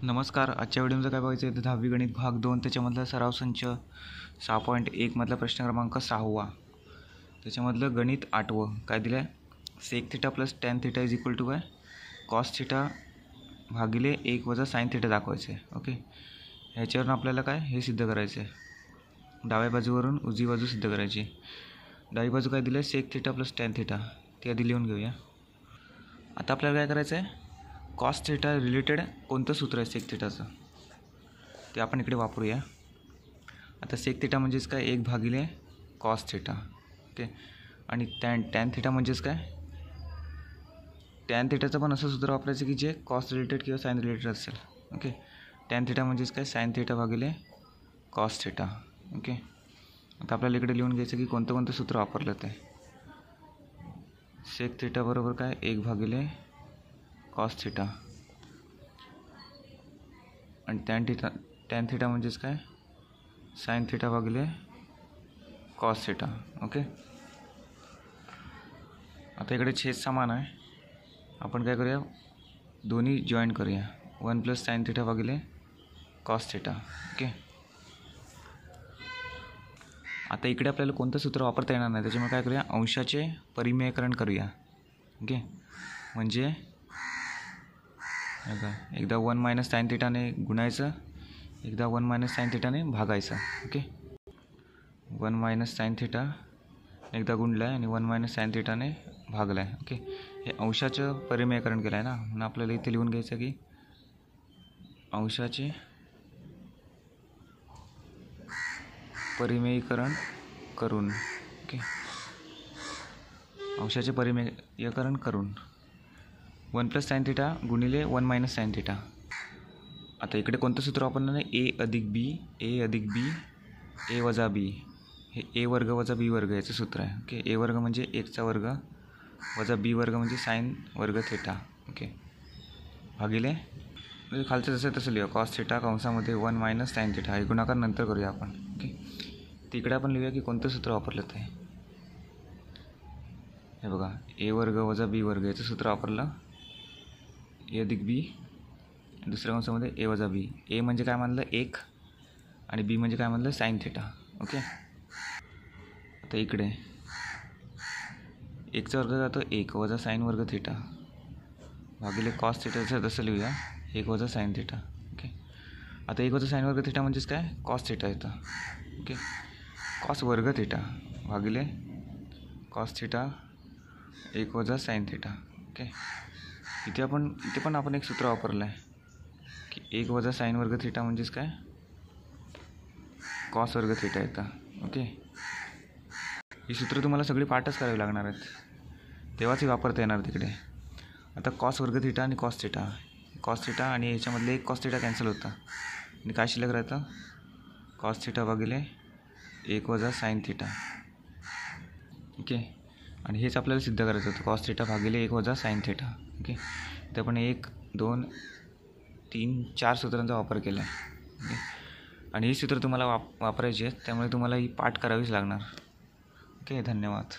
नमस्कार. आजच्या व्हिडिओमध्ये काय बघायचं आहे तर 10वी गणित भाग 2 त्याच्यामधला सराव संच 6.1 मधला प्रश्न क्रमांक 6वा. त्याच्यामधलं गणित 8वं काय दिलं आहे sec theta plus tan theta is equal to काय कॉस थिटा भागिले 1 वजा साइन थिटा दाखवायचं आहे. ओके, ह्याच्यावरून आपल्याला काय हे सिद्ध करायचं आहे. डाव्या बाजूवरून उजवी बाजू सिद्ध करायची. डावी बाजू काय दिलं आहे sec theta plus tan theta, ती आधी लिहून घेऊया. आता आपल्याला काय करायचं आहे कॉस थिटा रिलेटेड कोणतं सूत्र आहे सेक थिटाचं ते आपण इकडे वापरूया. आता सेक थिटा म्हणजेच काय 1 भागिले कॉस थिटा. ओके, आणि टॅन थिटा म्हणजेच काय टॅन थिटाचं पण असं सूत्र वापरायचं की जे कॉस रिलेटेड किंवा साइन रिलेटेड असेल. ओके, टॅन थिटा म्हणजेच काय साइन थिटा भागिले कॉस थिटा. ओके, आता आपल्याला इकडे लिहून घ्यायचं की कोणतं कोणतं सूत्र वापरलं ते. सेक थिटा बरोबर काय 1 भागिले कॉस थिटा आणि टॅन थिटा म्हणजेच काय साइन थिटा भागिले कॉस थिटा. ओके, आता इकडे छेद समान आहे, आपण काय करूया दोन्ही जॉईन करूया. 1 प्लस साइन थिटा भागिले कॉस थिटा. ओके, आता इकडे आपल्याला कोणतं सूत्र वापरता येणार नाही, त्याच्यामुळे काय करूया अंशाचे परिमेयकरण करूया. ओके, म्हणजे एकदा 1 मायनस साइन थिटाने गुणायचं, एकदा 1 मायनस साइन थिटाने भागायचं. ओके, 1 मायनस साइन थिटा एकदा गुणला आहे आणि 1 मायनस साइन थिटाने भागला आहे. ओके, हे अंशाचं परिमेयकरण केलं आहे ना, म्हणून आपल्याला इथे लिहून घ्यायचं की अंशाचे परिमेयीकरण करून. ओके, अंशाचे परिमेयीकरण करून 1 प्लस साइन थिटा गुणिले 1 मायनस साइन थिटा. आता इकडे कोणतं सूत्र वापरणार आहे ए अधिक बी ए वजा बी, हे ए वर्ग वजा बी वर्ग याचं सूत्र आहे. ओके, ए वर्ग म्हणजे 1चा वर्ग वजा बी वर्ग म्हणजे साइन वर्ग थिटा. ओके, भागिले म्हणजे खालचं जसं तसं लिहूया कॉस थिटा कंसामध्ये 1 मायनस साइन थिटा, हे गुणाकार नंतर करूया आपण. ओके, तिकडे आपण लिहूया की कोणतं सूत्र वापरलं ते. हे बघा ए वर्ग वजा बी वर्ग याचं सूत्र वापरलं, ए अधिक बी दुसऱ्या कंसामध्ये ए वजा बी. ए म्हणजे काय म्हणलं 1 आणि बी म्हणजे काय म्हणलं साइन थिटा. ओके, आता इकडे 1चा वर्ग जातो 1 वजा साइन वर्ग थिटा भागिले कॉस थिटाचं तसं लिहूया 1 वजा साइन थिटा. ओके, आता 1 वजा साइन वर्ग थिटा म्हणजेच काय कॉस थिटा येतं. ओके, कॉस वर्ग थिटा भागिले कॉस थिटा 1 वजा साइन थिटा. ओके, इथे पण आपण एक सूत्र वापरलं आहे की 1 वजा साइन वर्ग थिटा म्हणजेच काय कॉस वर्ग थिटा येतं. ओके, ही सूत्र तुम्हाला सगळी पाठच करावी लागणार आहेत, तेव्हाच ही वापरता येणार तिकडे. आता कॉस वर्ग थिटा आणि कॉस थिटा आणि याच्यामधले एक कॉस थिटा कॅन्सल होतं आणि काय शिल्लक राहतं कॉस थिटा भागिले 1 वजा साइन थिटा. ओके, आणि हेच आपल्याला सिद्ध करायचं होतं कॉस थिटा भागिले 1 वजा साइन थिटा. ओके, इथे आपण 1 2 3 4 सूत्रांचा वापर केला आहे. ओके, आणि ही सूत्र तुम्हाला वापरायची आहेत, त्यामुळे तुम्हाला ही पाठ करावीच लागणार. ओके, धन्यवाद.